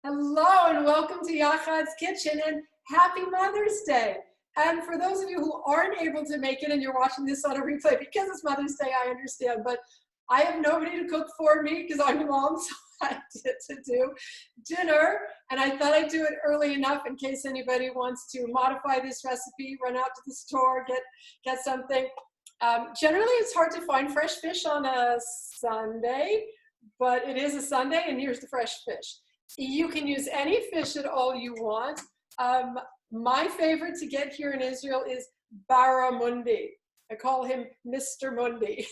Hello and welcome to Yachad's Kitchen and happy Mother's Day. And for those of you who aren't able to make it and you're watching this on a replay, because it's Mother's Day, I understand, but I have nobody to cook for me because I'm a mom, so I get to do dinner. And I thought I'd do it early enough in case anybody wants to modify this recipe, run out to the store, get something. Generally, it's hard to find fresh fish on a Sunday, but it is a Sunday and here's the fresh fish. You can use any fish at all you want. My favorite to get here in Israel is Baramundi. I call him Mr. Mundi.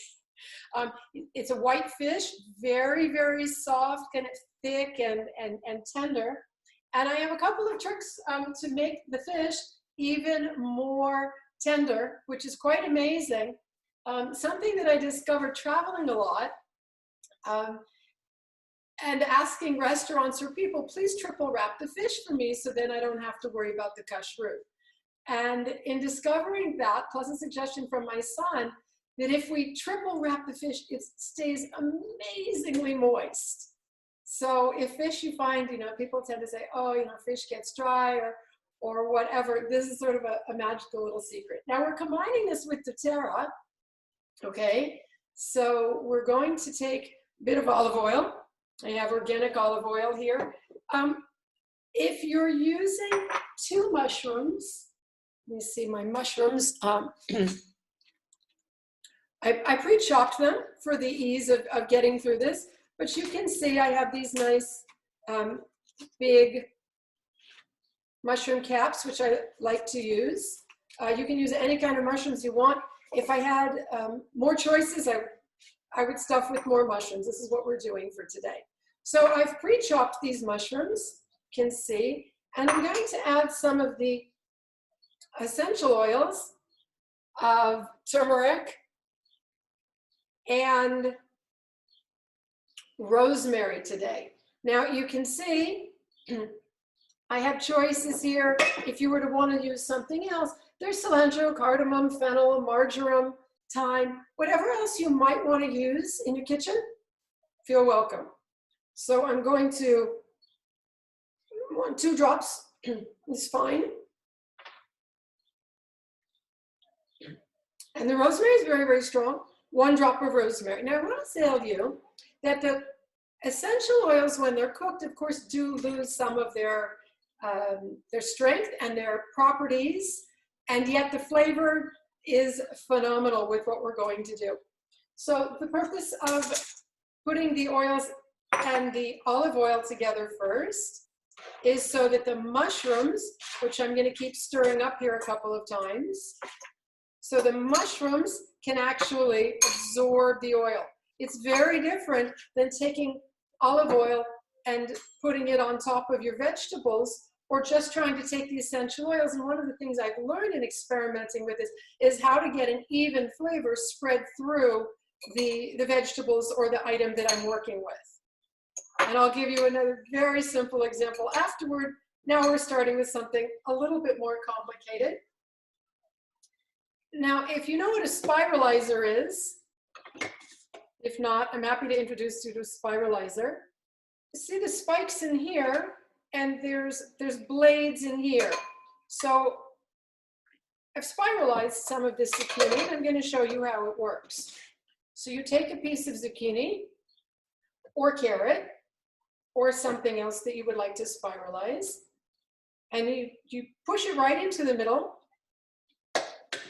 It's a white fish, very, very soft, kind of thick and tender. And I have a couple of tricks to make the fish even more tender, which is quite amazing. Something that I discovered traveling a lot, and asking restaurants or people, please triple wrap the fish for me so then I don't have to worry about the kashrut. And in discovering that, plus a suggestion from my son, that if we triple wrap the fish, it stays amazingly moist. So if fish you find, people tend to say, oh, fish gets dry or whatever. This is sort of a magical little secret. Now we're combining this with doTERA, okay? So we're going to take a bit of olive oil. I have organic olive oil here. If you're using 2 mushrooms, let me see my mushrooms. I pre-chopped them for the ease of getting through this, but you can see I have these nice big mushroom caps, which I like to use. You can use any kind of mushrooms you want. If I had more choices, I would stuff with more mushrooms. This is what we're doing for today. So I've pre-chopped these mushrooms, you can see, and I'm going to add some of the essential oils of turmeric and rosemary today. Now you can see I have choices here. If you were to want to use something else, there's cilantro, cardamom, fennel, marjoram, thyme, whatever else you might want to use in your kitchen, feel welcome. So I'm going to, 2 drops is fine. And the rosemary is very, very strong. 1 drop of rosemary. Now I want to tell you that the essential oils, when they're cooked, of course, do lose some of their strength and their properties, and yet the flavor is phenomenal with what we're going to do. So the purpose of putting the oils and the olive oil together first is so that the mushrooms, which I'm going to keep stirring up here a couple of times, so the mushrooms can actually absorb the oil. It's very different than taking olive oil and putting it on top of your vegetables or just trying to take the essential oils. And one of the things I've learned in experimenting with this is how to get an even flavor spread through the vegetables or the item that I'm working with. And I'll give you another very simple example afterward. Now we're starting with something a little bit more complicated. Now, if you know what a spiralizer is, if not, I'm happy to introduce you to a spiralizer. See the spikes in here, and there's blades in here. So I've spiralized some of this zucchini, and I'm going to show you how it works. So you take a piece of zucchini or carrot or something else that you would like to spiralize, and you push it right into the middle,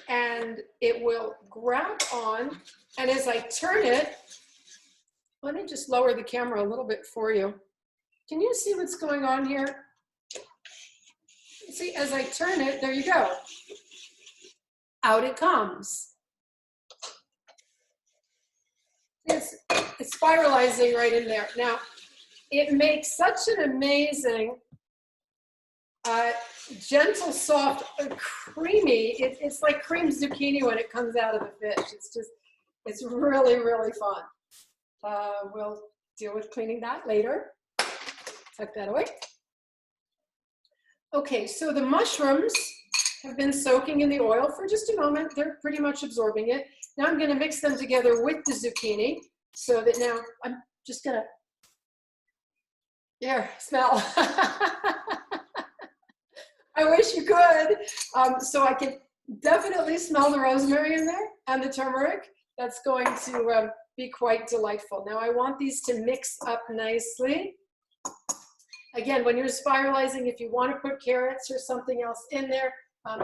and it will grab on. And as I turn it, let me just lower the camera a little bit for you. Can you see what's going on here? See, as I turn it, there you go. Out it comes. It's spiralizing right in there. Now, it makes such an amazing, gentle, soft, creamy. It's like cream zucchini when it comes out of the fish. It's really, really fun. We'll deal with cleaning that later. Tuck that away. Okay, so the mushrooms have been soaking in the oil for just a moment. They're pretty much absorbing it. Now I'm going to mix them together with the zucchini so that now I'm just going to Here, smell. I wish you could. So I can definitely smell the rosemary in there and the turmeric. That's going to be quite delightful. Now I want these to mix up nicely. Again, when you're spiralizing, if you want to put carrots or something else in there,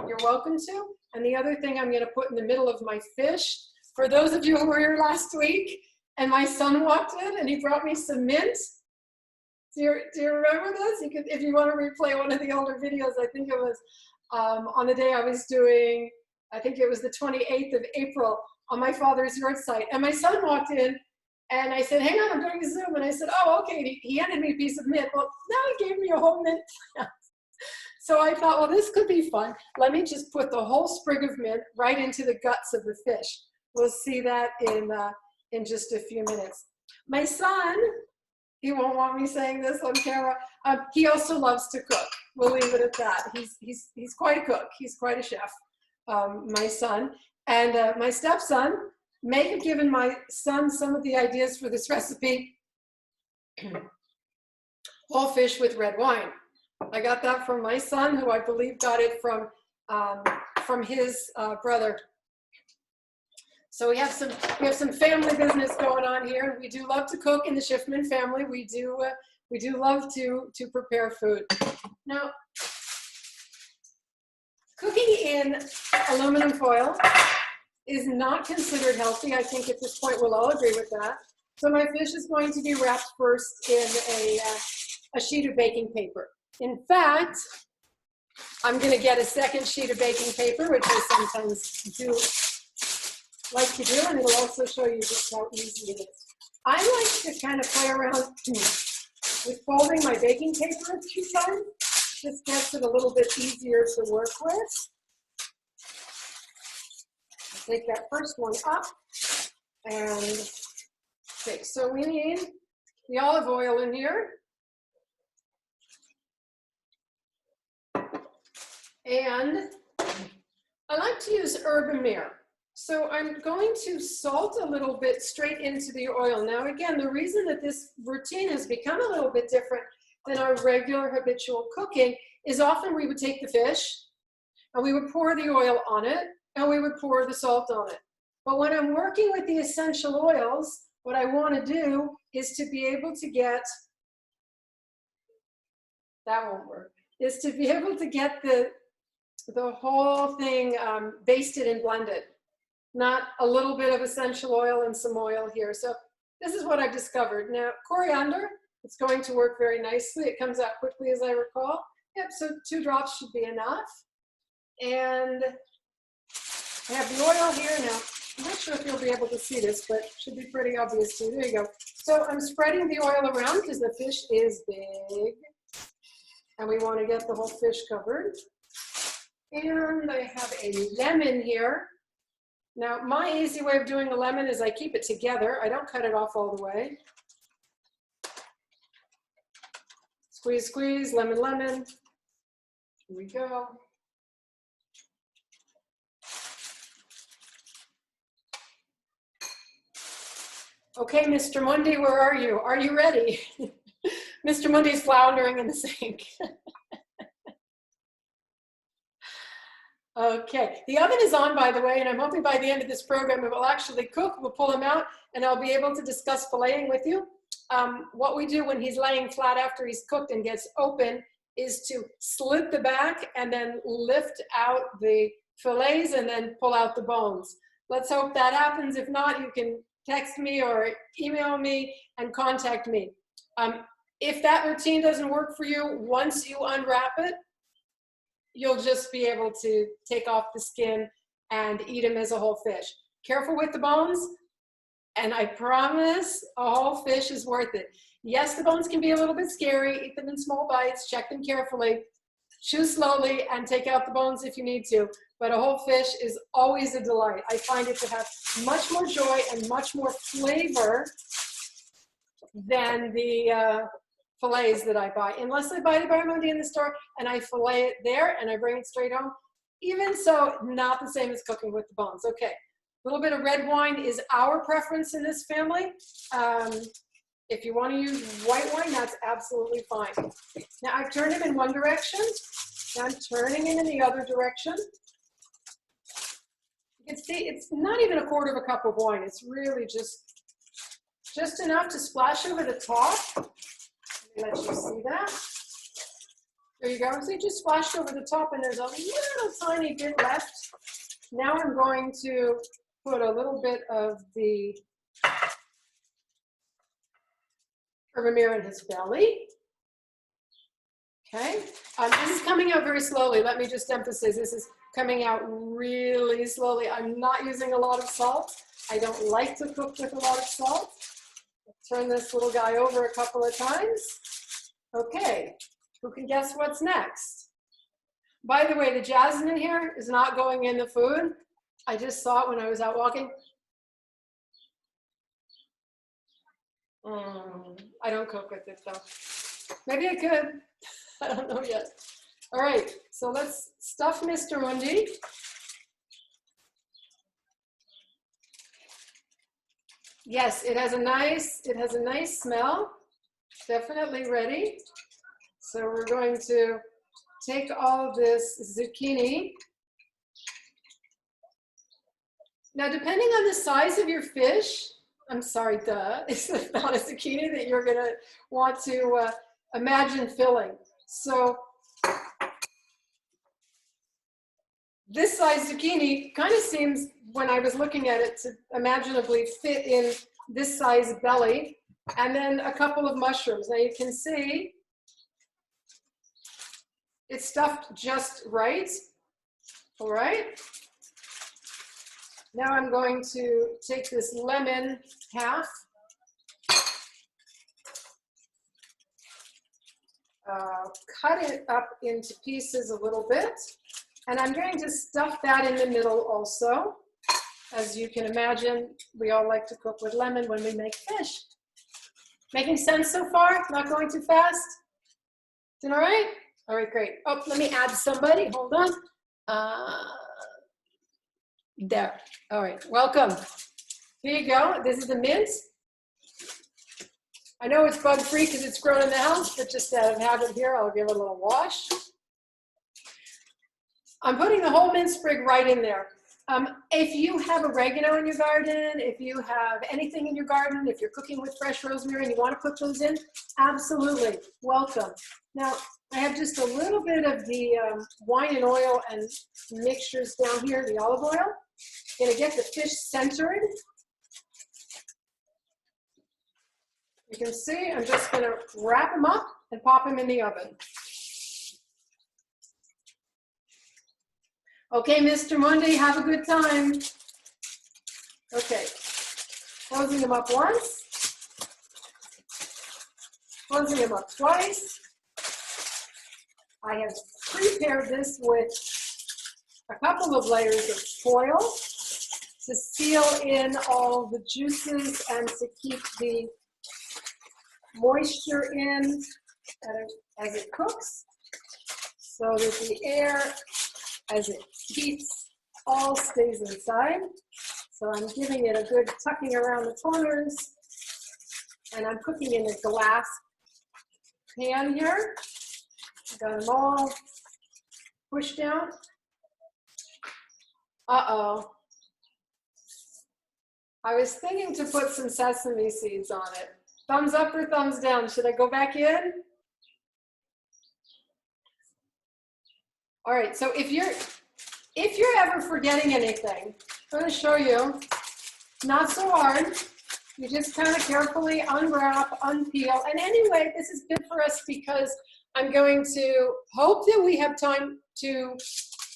you're welcome to. And the other thing I'm going to put in the middle of my fish, for those of you who were here last week, and my son walked in and he brought me some mint. Do you remember this? You could, if you want to replay one of the older videos, I think it was on the day I was doing, I think it was the 28th of April on my father's yard site. And my son walked in and I said, hang on, I'm doing a Zoom. And I said, oh, okay. And he handed me a piece of mint. Well, now he gave me a whole mint plant. So I thought, well, this could be fun. Let me just put the whole sprig of mint right into the guts of the fish. We'll see that in just a few minutes. My son, he won't want me saying this on camera. He also loves to cook. We'll leave it at that. He's quite a cook. He's quite a chef, my son. And my stepson may have given my son some of the ideas for this recipe. Whole fish with red wine. I got that from my son, who I believe got it from his brother. So we have some family business going on here. We do love to cook in the Schiffman family. We do love to prepare food. Now, cooking in aluminum foil is not considered healthy. I think at this point we'll all agree with that. So my fish is going to be wrapped first in a sheet of baking paper. In fact, I'm going to get a second sheet of baking paper, which I sometimes do like to do, and it'll also show you just how easy it is. I like to kind of play around with folding my baking paper a few times. This gets it a little bit easier to work with. Take that first one up, and okay, so we need the olive oil in here. And I like to use herb amir. So I'm going to salt a little bit straight into the oil. Now again, the reason that this routine has become a little bit different than our regular habitual cooking is often we would take the fish and we would pour the oil on it and we would pour the salt on it. But when I'm working with the essential oils, what I want to do is to be able to get, that won't work, is to be able to get the whole thing basted and blended. Not a little bit of essential oil and some oil here. So this is what I've discovered. Now, coriander, it's going to work very nicely. It comes out quickly, as I recall. Yep, so 2 drops should be enough. And I have the oil here now. I'm not sure if you'll be able to see this, but it should be pretty obvious too. There you go. So I'm spreading the oil around because the fish is big. And we want to get the whole fish covered. And I have a lemon here. Now, my easy way of doing a lemon is I keep it together. I don't cut it off all the way. Squeeze, squeeze, lemon, lemon. Here we go. Okay, Mr. Mundi, where are you? Are you ready? Mr. Mundi's floundering in the sink. Okay, the oven is on, by the way, and I'm hoping by the end of this program it will actually cook. We'll pull him out and I'll be able to discuss filleting with you. What we do when he's laying flat after he's cooked and gets open is to slit the back and then lift out the fillets and then pull out the bones. Let's hope that happens. If not, you can text me or email me and contact me. If that routine doesn't work for you, once you unwrap it, you'll just be able to take off the skin and eat them as a whole fish. Careful with the bones, and I promise a whole fish is worth it. Yes, the bones can be a little bit scary. Eat them in small bites, check them carefully, chew slowly, and take out the bones if you need to. But a whole fish is always a delight. I find it to have much more joy and much more flavor than the fillets that I buy, unless I buy the Baramundi in the store and I fillet it there and I bring it straight home. Even so, not the same as cooking with the bones. Okay, a little bit of red wine is our preference in this family. If you want to use white wine, that's absolutely fine. Now I've turned him in one direction. Now I'm turning him in the other direction. You can see it's not even a quarter of a cup of wine. It's really just enough to splash over the top. Let me let you see that. There you go. So you just splashed over the top and there's a little tiny bit left. Now I'm going to put a little bit of the Vermeer in his belly. Okay, this is coming out very slowly. Let me just emphasize, this is coming out really slowly. I'm not using a lot of salt. I don't like to cook with a lot of salt. Turn this little guy over a couple of times. Okay, who can guess what's next? By the way, the jasmine here is not going in the food. I just saw it when I was out walking. I don't cook with it though. Maybe I could. I don't know yet. All right, so let's stuff Mr. Mundi. Yes, it has a nice smell. Definitely ready. So we're going to take all of this zucchini. Now, depending on the size of your fish, I'm sorry, it's not a zucchini that you're gonna want to imagine filling. So this size zucchini kind of seems, when I was looking at it, to imaginably fit in this size belly, and then a couple of mushrooms. Now you can see it's stuffed just right. All right. Now I'm going to take this lemon half, cut it up into pieces a little bit, and I'm going to stuff that in the middle also. As you can imagine, we all like to cook with lemon when we make fish. Making sense so far? Not going too fast? Doing all right? All right, great. Oh, let me add somebody. Hold on. There. All right, welcome. Here you go. This is the mint. I know it's bug-free because it's grown in the house, but just out of habit here, I'll give it a little wash. I'm putting the whole mint sprig right in there. If you have oregano in your garden, if you have anything in your garden, if you're cooking with fresh rosemary and you want to put those in, absolutely, welcome. Now, I have just a little bit of the wine and oil and mixtures down here, the olive oil. Gonna get the fish centered. You can see I'm just gonna wrap them up and pop them in the oven. Okay, Mr. Mundi, have a good time. Okay, closing them up once, closing them up twice. I have prepared this with a couple of layers of foil to seal in all the juices and to keep the moisture in as it cooks, so that the air, as it heats, all stays inside. So I'm giving it a good tucking around the corners, and I'm cooking in a glass pan here. Got them all pushed down. Uh-oh. I was thinking to put some sesame seeds on it. Thumbs up or thumbs down? Should I go back in? All right, so if you're ever forgetting anything, I'm going to show you. Not so hard. You just kind of carefully unwrap, unpeel. And anyway, this is good for us because I'm going to hope that we have time to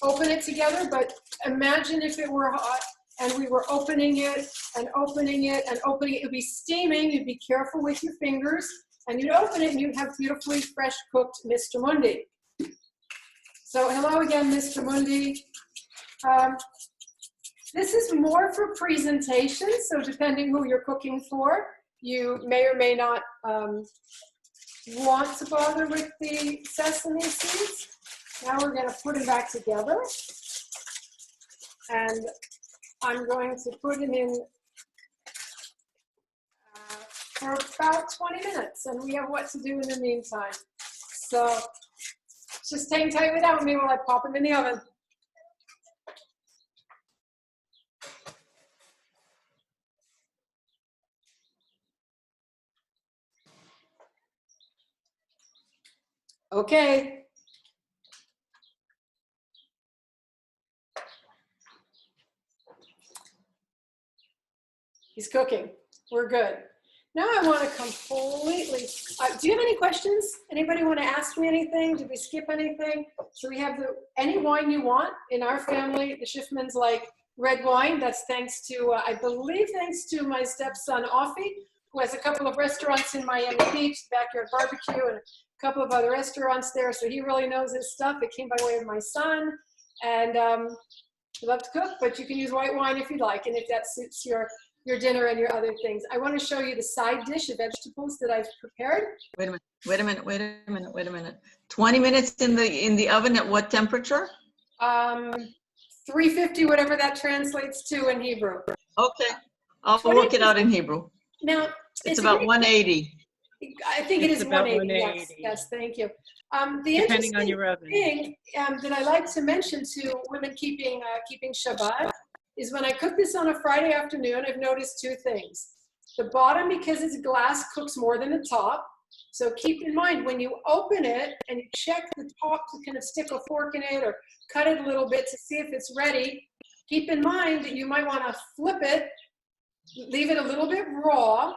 open it together, but imagine if it were hot and we were opening it and opening it and opening it. It would be steaming. You'd be careful with your fingers, and you'd open it and you'd have beautifully fresh cooked Mr. Mundi. So hello again, Mr. Mundi. This is more for presentation, so depending who you're cooking for, you may or may not want to bother with the sesame seeds. Now we're going to put them back together, and I'm going to put them in for about 20 minutes, and we have what to do in the meantime. So just hang tight without me while I pop them in the oven. Okay. He's cooking. We're good. Now I want to completely, do you have any questions? Anybody want to ask me anything? Did we skip anything? So we have any wine you want. In our family, the Schiffmans like red wine. That's thanks to, I believe thanks to my stepson, Offie, who has a couple of restaurants in Miami Beach, Backyard Barbecue, and a couple of other restaurants there. So he really knows his stuff. It came by way of my son. And he loves to cook, but you can use white wine if you'd like, and if that suits your dinner and your other things. I want to show you the side dish of vegetables that I've prepared. Wait a minute. 20 minutes in the oven at what temperature? 350, whatever that translates to in Hebrew. Okay, I'll work it out in Hebrew. Now, it's about 180. I think it is 180. Yes, thank you. The Depending on your oven. thing that I like to mention to women keeping Shabbat is when I cook this on a Friday afternoon, I've noticed two things. The bottom, because it's glass, cooks more than the top. So keep in mind when you open it and you check the top to kind of stick a fork in it or cut it a little bit to see if it's ready, keep in mind that you might want to flip it, leave it a little bit raw,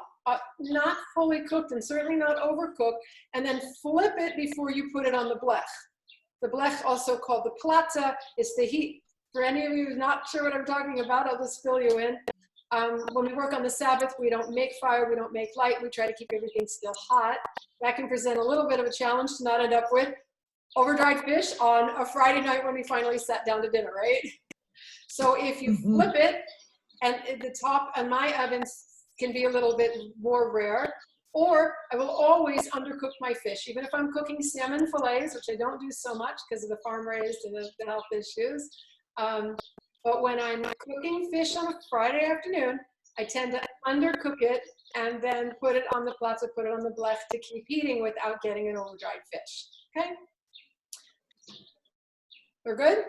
not fully cooked and certainly not overcooked, and then flip it before you put it on the blech. The blech, also called the plata, is the heat. For any of you who's not sure what I'm talking about, I'll just fill you in. When we work on the Sabbath, we don't make fire, we don't make light, we try to keep everything still hot. That can present a little bit of a challenge to not end up with over-dried fish on a Friday night when we finally sat down to dinner, right? So if you flip it, and the top on my ovens can be a little bit more rare, or I will always undercook my fish. Even if I'm cooking salmon fillets, which I don't do so much because of the farm-raised and the health issues, but when I'm cooking fish on a Friday afternoon, I tend to undercook it and then put it on the platter, put it on the blech to keep heating without getting an over-dried fish. Okay? We're good?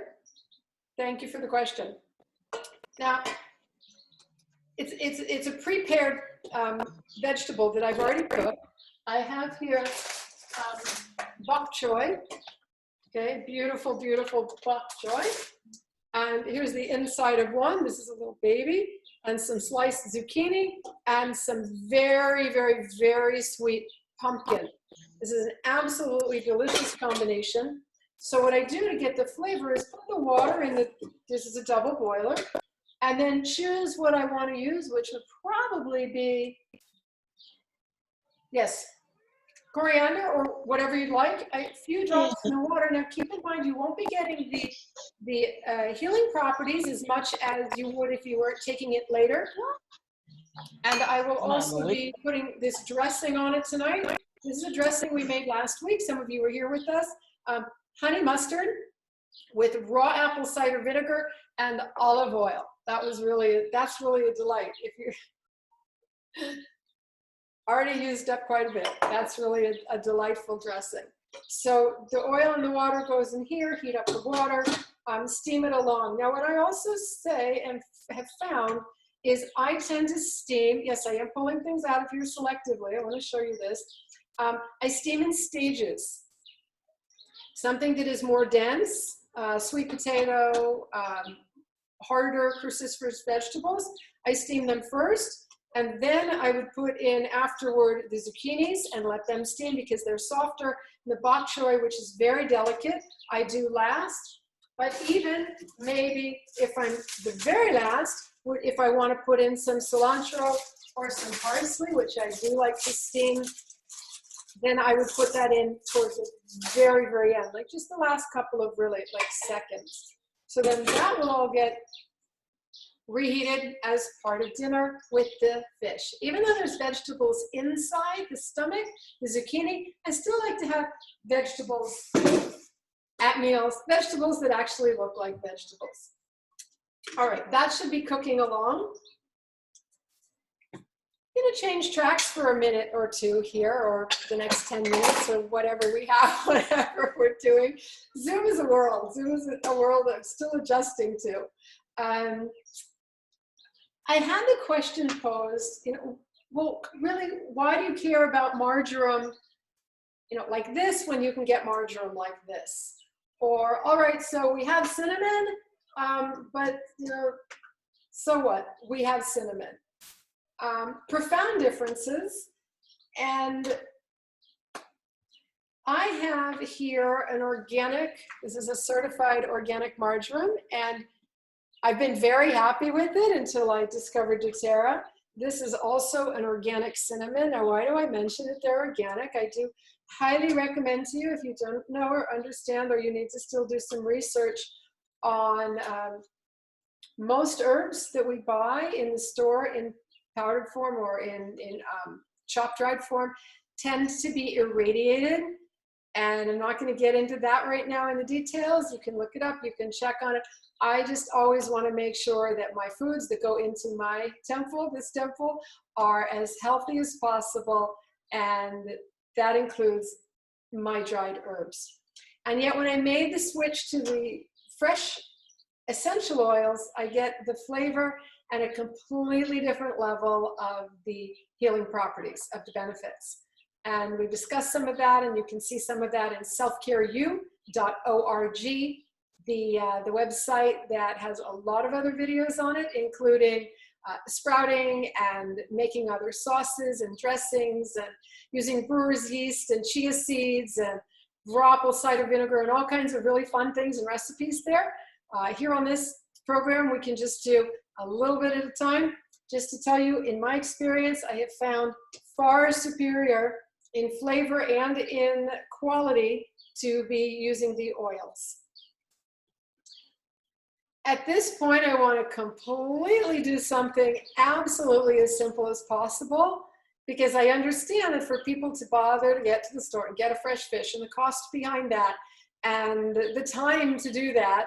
Thank you for the question. Now, it's a prepared vegetable that I've already cooked. I have here bok choy. Okay, beautiful, beautiful bok choy. And here's the inside of one. This is a little baby, and some sliced zucchini, and some very, very, very sweet pumpkin. This is an absolutely delicious combination. So what I do to get the flavor is put the water in this is a double boiler, and then choose what I want to use, which would probably be, yes, coriander or whatever you'd like, a few drops in the water. Now keep in mind, you won't be getting the healing properties as much as you would if you were taking it later. And I will also be putting this dressing on it tonight. This is a dressing we made last week. Some of you were here with us. Honey mustard with raw apple cider vinegar and olive oil. That's really a delight. If you're already used up quite a bit. That's really a delightful dressing. So the oil and the water goes in here, heat up the water, steam it along. Now what I also say and have found is I tend to steam, yes, I am pulling things out of here selectively. I want to show you this. I steam in stages. Something that is more dense, sweet potato, harder cruciferous vegetables, I steam them first. And then I would put in afterward the zucchinis and let them steam because they're softer. The bok choy, which is very delicate, I do last. But even maybe if I'm the very last, if I want to put in some cilantro or some parsley, which I do like to steam, then I would put that in towards the very, very end, like just the last couple of really like seconds. So then that will all get reheated as part of dinner with the fish. Even though there's vegetables inside the stomach, the zucchini, I still like to have vegetables at meals, vegetables that actually look like vegetables. All right, that should be cooking along. change tracks for a minute or two here, or the next 10 minutes, or whatever we have, whatever we're doing. Zoom is a world. Zoom is a world that I'm still adjusting to. I had the question posed, well, really, why do you care about marjoram, like this when you can get marjoram like this? Or, all right, so we have cinnamon, but, so what? We have cinnamon. Profound differences. And I have here an organic, this is a certified organic marjoram, and I've been very happy with it until I discovered doTERA. This is also an organic cinnamon. Now, why do I mention that they're organic? I do highly recommend to you, if you don't know or understand, or you need to still do some research on most herbs that we buy in the store in powdered form or in chopped dried form tends to be irradiated. And I'm not going to get into that right now in the details. You can look it up, you can check on it. I just always want to make sure that my foods that go into my temple, this temple, are as healthy as possible. And that includes my dried herbs. And yet when I made the switch to the fresh essential oils, I get the flavor and a completely different level of the healing properties, of the benefits. And we discussed some of that, and you can see some of that in selfcareu.org, the website that has a lot of other videos on it, including sprouting and making other sauces and dressings and using brewer's yeast and chia seeds and raw apple cider vinegar and all kinds of really fun things and recipes there. Here on this program, we can just do a little bit at a time. Just to tell you, in my experience, I have found far superior in flavor and in quality to be using the oils. At this point, I want to completely do something absolutely as simple as possible, because I understand that for people to bother to get to the store and get a fresh fish and the cost behind that and the time to do that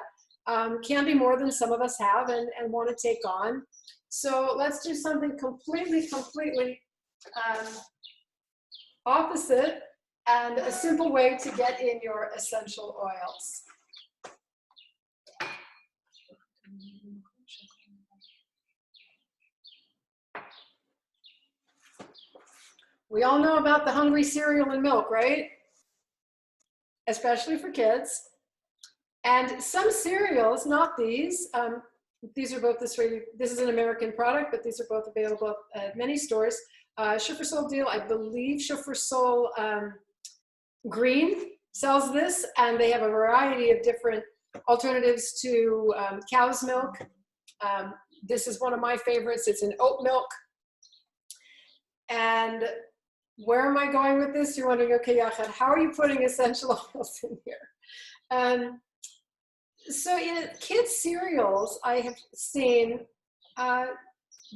can be more than some of us have and want to take on. So let's do something completely opposite and a simple way to get in your essential oils. We all know about the hungry cereal and milk, right? Especially for kids. And some cereals, not these, these are both this is an American product, but these are both available at many stores. Shuffer Deal, I believe Shuffer Green sells this, and they have a variety of different alternatives to cow's milk. This is one of my favorites. It's an oat milk. And where am I going with this? You're wondering, okay, Yachad, how are you putting essential oils in here? So in kids' cereals, I have seen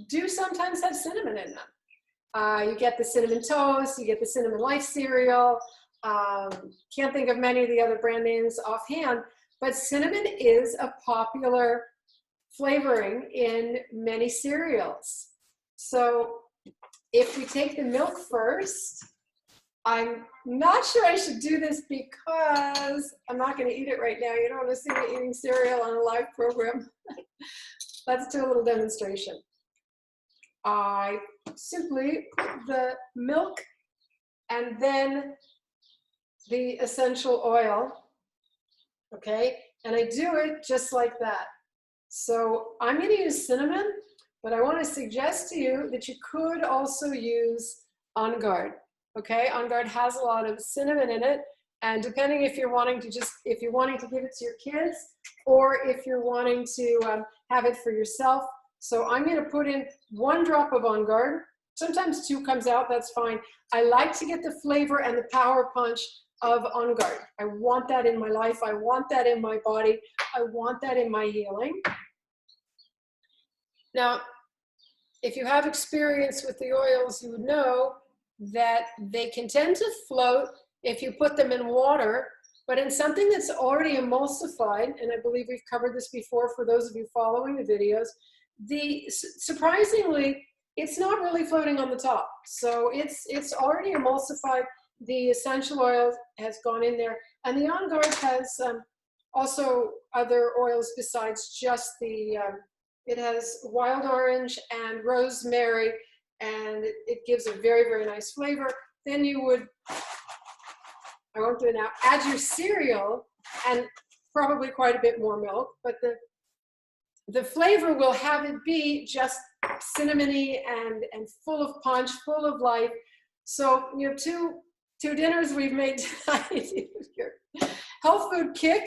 do sometimes have cinnamon in them. You get the cinnamon toast, you get the cinnamon life cereal. Can't think of many of the other brand names offhand, but cinnamon is a popular flavoring in many cereals. So if we take the milk first, I'm not sure I should do this because I'm not going to eat it right now. You don't want to see me eating cereal on a live program. Let's do a little demonstration. I simply put the milk and then the essential oil, okay? And I do it just like that. So I'm going to use cinnamon, but I want to suggest to you that you could also use On Guard. Okay, On Guard has a lot of cinnamon in it, and depending if you're wanting to give it to your kids or if you're wanting to have it for yourself. So I'm going to put in 1 drop of On Guard. Sometimes 2 comes out, that's fine. I like to get the flavor and the power punch of On Guard. I want that in my life. I want that in my body. I want that in my healing. Now, if you have experience with the oils, you would know that they can tend to float if you put them in water, but in something that's already emulsified, and I believe we've covered this before for those of you following the videos, surprisingly, it's not really floating on the top. So it's already emulsified. The essential oil has gone in there. And the On Guard has also other oils besides just the, it has wild orange and rosemary, and it gives a very, very nice flavor. Then you would, I won't do it now, add your cereal and probably quite a bit more milk, but the flavor will have it be just cinnamony and full of punch, full of life. So you have two dinners we've made tonight. Your health food kick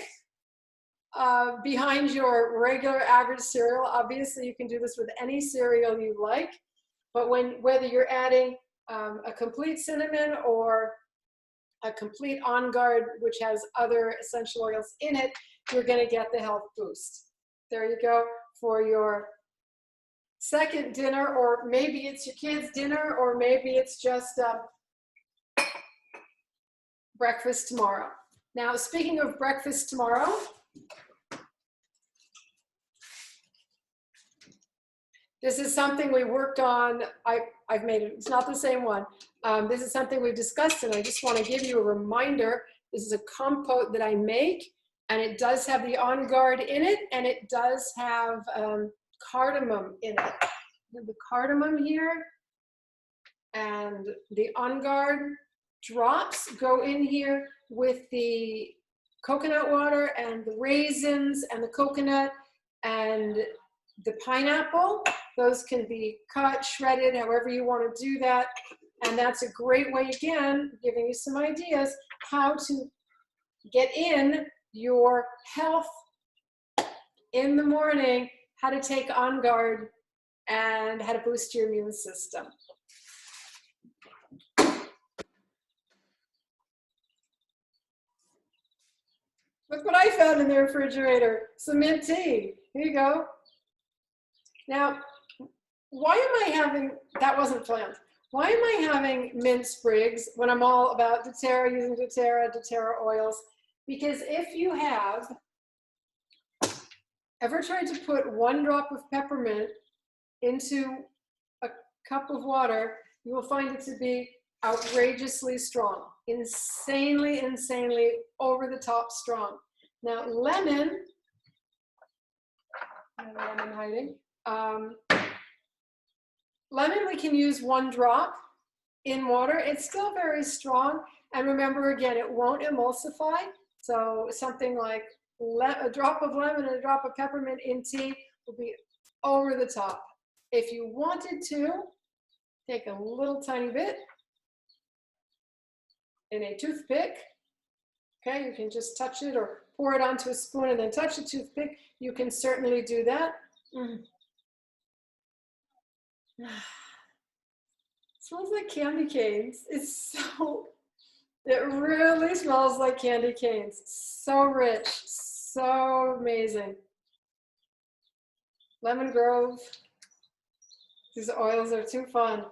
behind your regular average cereal. Obviously, you can do this with any cereal you like, but whether you're adding a complete cinnamon or a complete On Guard, which has other essential oils in it, you're going to get the health boost. There you go for your second dinner, or maybe it's your kids' dinner, or maybe it's just breakfast tomorrow. Now, speaking of breakfast tomorrow, this is something we worked on. I've made it, it's not the same one. This is something we've discussed, and I just want to give you a reminder. This is a compote that I make, and it does have the On Guard in it, and it does have cardamom in it. The cardamom here, and the On Guard drops go in here with the coconut water and the raisins and the coconut and the pineapple. Those can be cut, shredded, however you want to do that. And that's a great way, again, giving you some ideas how to get in your health in the morning, how to take On Guard, and how to boost your immune system. Look what I found in the refrigerator, some mint tea. Here you go. Now, why am I having, that wasn't planned. Why am I having mint sprigs when I'm all about doTERA, using doTERA oils? Because if you have ever tried to put 1 drop of peppermint into a cup of water, you will find it to be outrageously strong, insanely, insanely over the top strong. Now, lemon hiding. Lemon, we can use 1 drop in water. It's still very strong. And remember, again, it won't emulsify. So something like a drop of lemon and a drop of peppermint in tea will be over the top. If you wanted to, take a little tiny bit in a toothpick. Okay, you can just touch it or pour it onto a spoon and then touch the toothpick. You can certainly do that. Smells like candy canes. It really smells like candy canes. So rich, so amazing. Lemon Grove. These oils are too fun.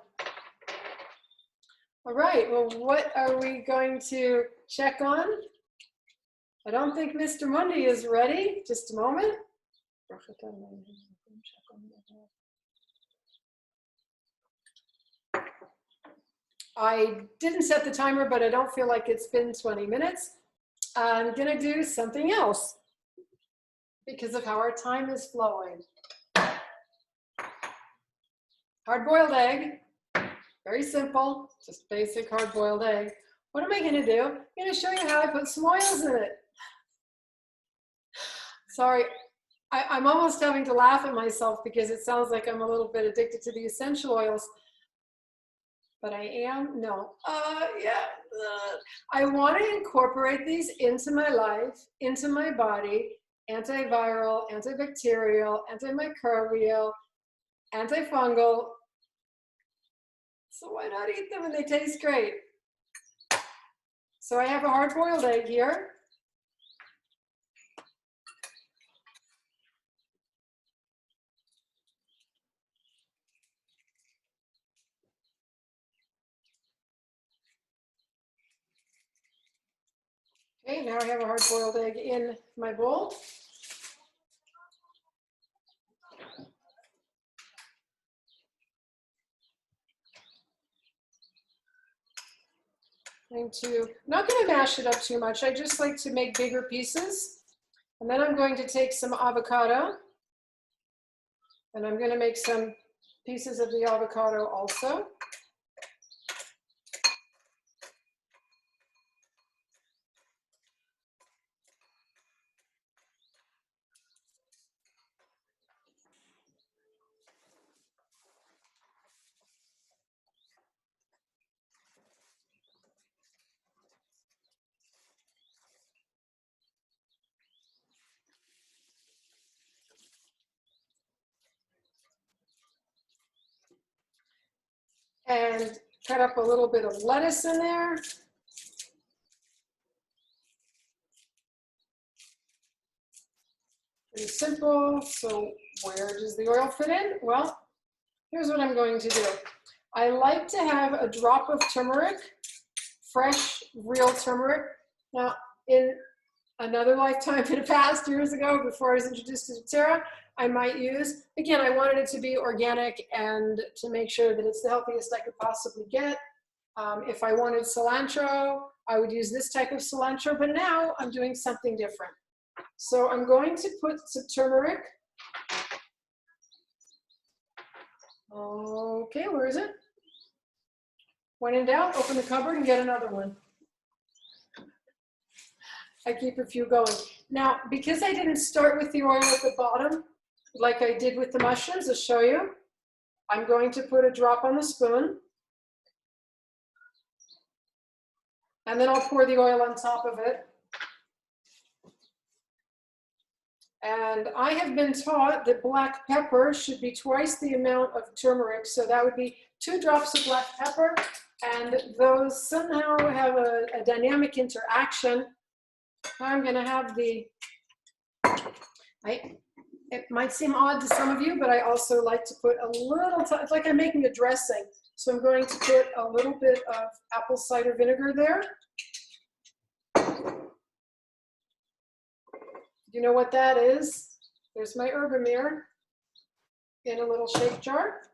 All right, well, what are we going to check on? I don't think Mr. Mundi is ready. Just a moment. I didn't set the timer, but I don't feel like it's been 20 minutes. I'm gonna do something else because of how our time is flowing. Hard-boiled egg, very simple, just basic hard-boiled egg. What am I gonna do? I'm gonna show you how I put some oils in it. Sorry, I'm almost having to laugh at myself because it sounds like I'm a little bit addicted to the essential oils. But I am, no, I want to incorporate these into my life, into my body, antiviral, antibacterial, antimicrobial, antifungal. So why not eat them and they taste great? So I have a hard-boiled egg here. Okay, now I have a hard-boiled egg in my bowl. I'm not going to mash it up too much. I just like to make bigger pieces. And then I'm going to take some avocado. And I'm going to make some pieces of the avocado also. And cut up a little bit of lettuce in there. Pretty simple. So where does the oil fit in? Well, here's what I'm going to do. I like to have a drop of turmeric, fresh, real turmeric. Now, in another lifetime in the past, years ago, before I was introduced to doTERA, I might use, again, I wanted it to be organic and to make sure that it's the healthiest I could possibly get. If I wanted cilantro, I would use this type of cilantro, but now I'm doing something different. So I'm going to put some turmeric. Okay, where is it? When in doubt, open the cupboard and get another one. I keep a few going. Now, because I didn't start with the oil at the bottom, like I did with the mushrooms, I'll show you. I'm going to put a drop on the spoon. And then I'll pour the oil on top of it. And I have been taught that black pepper should be twice the amount of turmeric. So that would be 2 drops of black pepper. And those somehow have a dynamic interaction. I'm going to have it might seem odd to some of you, but I also like to put a little, it's like I'm making a dressing. So I'm going to put a little bit of apple cider vinegar there. You know what that is? There's my herbamere in a little shake jar.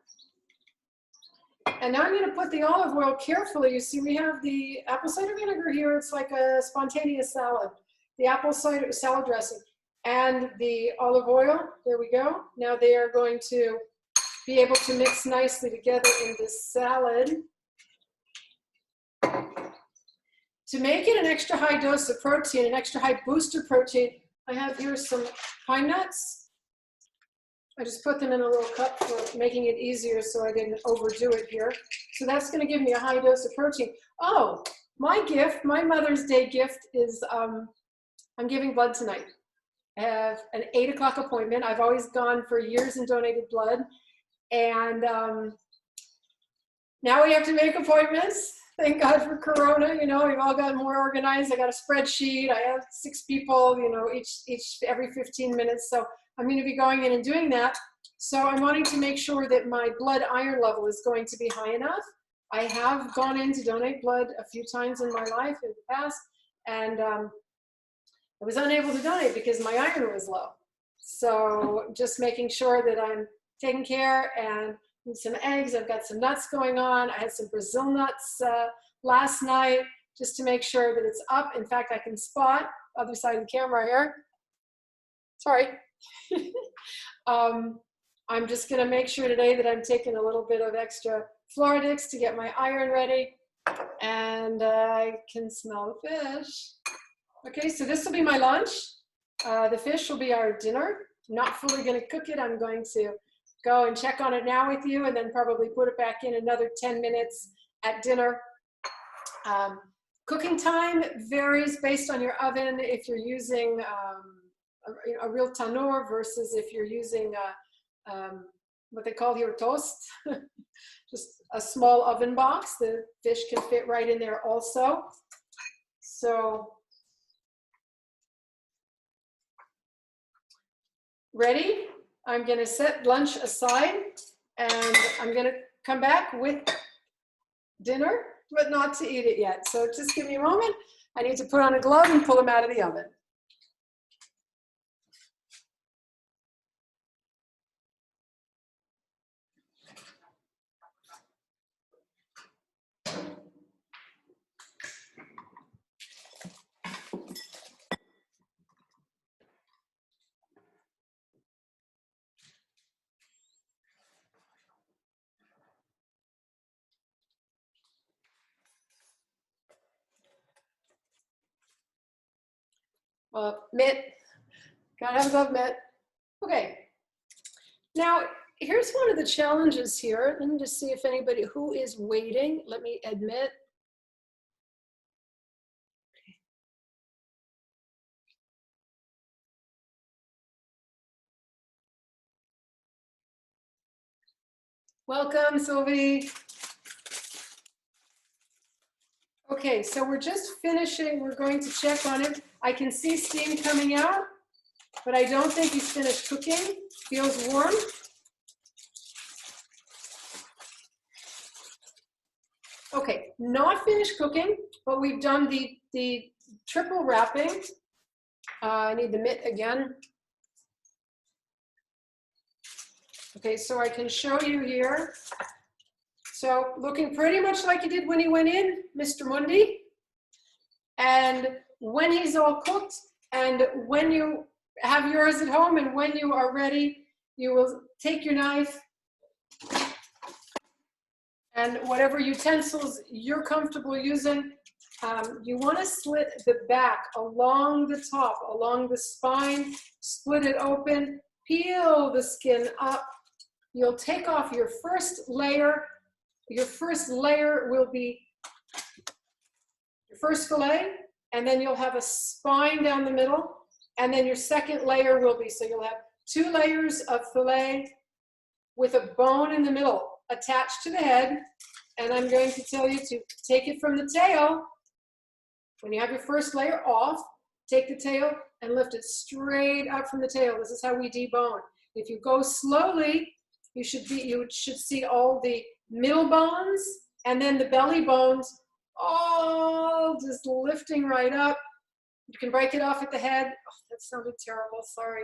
And now I'm going to put the olive oil carefully. You see, we have the apple cider vinegar here. It's like a spontaneous salad. The apple cider salad dressing and the olive oil. There we go. Now they are going to be able to mix nicely together in this salad. To make it an extra high dose of protein, an extra high booster protein, I have here some pine nuts. I just put them in a little cup for making it easier so I didn't overdo it here. So that's going to give me a high dose of protein. Oh, my gift, my Mother's Day gift is I'm giving blood tonight. I have an 8 o'clock appointment. I've always gone for years and donated blood. And now we have to make appointments. Thank God for Corona, you know, we've all gotten more organized. I got a spreadsheet. I have 6 people, you know, every 15 minutes. So I'm going to be going in and doing that. So I'm wanting to make sure that my blood iron level is going to be high enough. I have gone in to donate blood a few times in my life in the past, and I was unable to donate because my iron was low. So just making sure that I'm taking care and some eggs. I've got some nuts going on. I had some Brazil nuts last night just to make sure that it's up. In fact, I can spot other side of the camera here. Sorry. I'm just going to make sure today that I'm taking a little bit of extra Floridix to get my iron ready. And I can smell the fish. Okay, so this will be my lunch. The fish will be our dinner. I'm not fully going to cook it. I'm going to go and check on it now with you and then probably put it back in another 10 minutes at dinner. Cooking time varies based on your oven. If you're using a real tandoor versus if you're using what they call here toast, just a small oven box. The fish can fit right in there also. So, ready? I'm going to set lunch aside and I'm going to come back with dinner, but not to eat it yet. So just give me a moment. I need to put on a glove and pull them out of the oven. Mitt. Gotta have a glove mitt. Okay. Now, here's one of the challenges here. Let me just see if anybody who is waiting. Let me admit. Welcome, Sylvie. Okay, so we're just finishing. We're going to check on it. I can see steam coming out, but I don't think he's finished cooking. Feels warm. Okay, not finished cooking, but we've done the triple wrapping. I need the mitt again. Okay, so I can show you here. So looking pretty much like he did when he went in, Mr. Mundi. And when he's all cooked, and when you have yours at home, and when you are ready, you will take your knife and whatever utensils you're comfortable using, you want to slit the back along the top, along the spine, split it open, peel the skin up. You'll take off your first layer. Your first layer will be your first fillet, and then you'll have a spine down the middle, and then your second layer will be, so you'll have 2 layers of fillet with a bone in the middle attached to the head, and I'm going to tell you to take it from the tail. When you have your first layer off, take the tail and lift it straight up from the tail. This is how we debone. If you go slowly, you should see all the middle bones and then the belly bones all just lifting right up. You can break it off at the head. Oh, that sounded terrible, sorry.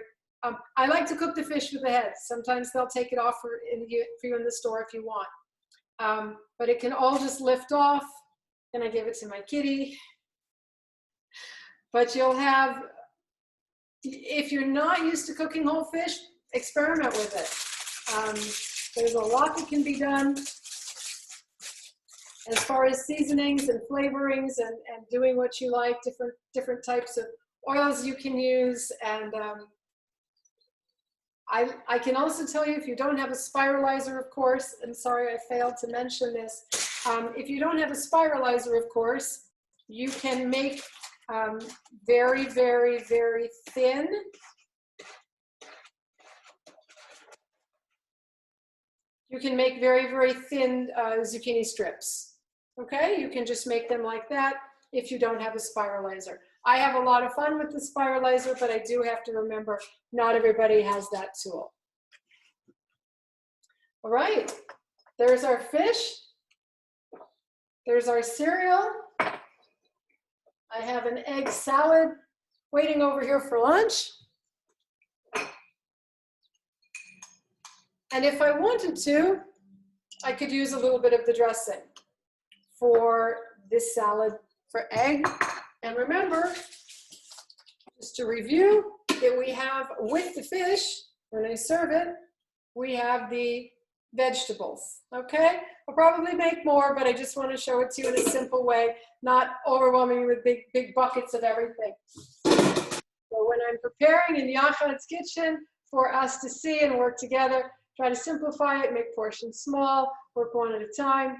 I like to cook the fish with the head. Sometimes they'll take it off for you in the store if you want. But it can all just lift off. Then I give it to my kitty. But you'll have, if you're not used to cooking whole fish, experiment with it. There's a lot that can be done as far as seasonings and flavorings and doing what you like, different types of oils you can use. And I can also tell you, if you don't have a spiralizer, of course, and sorry I failed to mention this, if you don't have a spiralizer, of course, you can make very, very, very thin zucchini strips. Okay, you can just make them like that if you don't have a spiralizer. I have a lot of fun with the spiralizer, but I do have to remember not everybody has that tool. All right, there's our fish. There's our cereal. I have an egg salad waiting over here for lunch. And if I wanted to, I could use a little bit of the dressing for this salad for egg. And remember, just to review, that we have with the fish, when I serve it, we have the vegetables, okay? I'll probably make more, but I just want to show it to you in a simple way, not overwhelming you with big buckets of everything. So when I'm preparing in Yachad's kitchen for us to see and work together, try to simplify it, make portions small, work one at a time.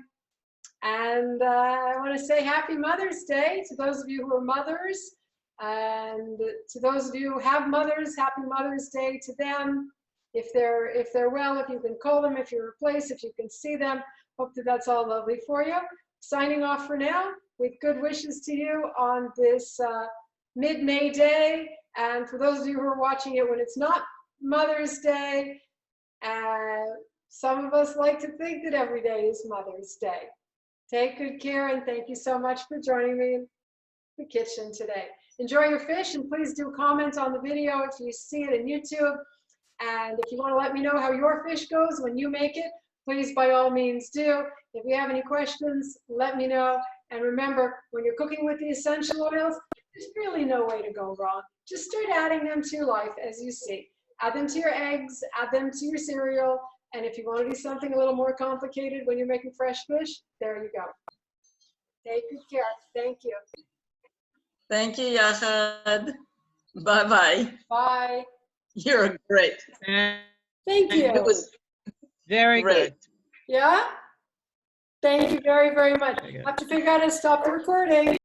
And I want to say Happy Mother's Day to those of you who are mothers. And to those of you who have mothers, Happy Mother's Day to them. If they're well, if you can call them, if you're replaced, if you can see them, hope that that's all lovely for you. Signing off for now with good wishes to you on this mid-May day. And for those of you who are watching it when it's not Mother's Day, some of us like to think that every day is Mother's Day. Take good care, and thank you so much for joining me in the kitchen today. Enjoy your fish, and please do comment on the video if you see it in YouTube. And if you want to let me know how your fish goes when you make it, please by all means do. If you have any questions, let me know. And remember, when you're cooking with the essential oils, there's really no way to go wrong. Just start adding them to your life as you see. Add them to your eggs, add them to your cereal. And if you want to do something a little more complicated when you're making fresh fish, there you go. Take good care. Thank you. Thank you, Yachad. Bye-bye. Bye. You're great. And Thank you. It was very great. good. Yeah? Thank you very, very much. Very good. I have to figure out how to stop the recording.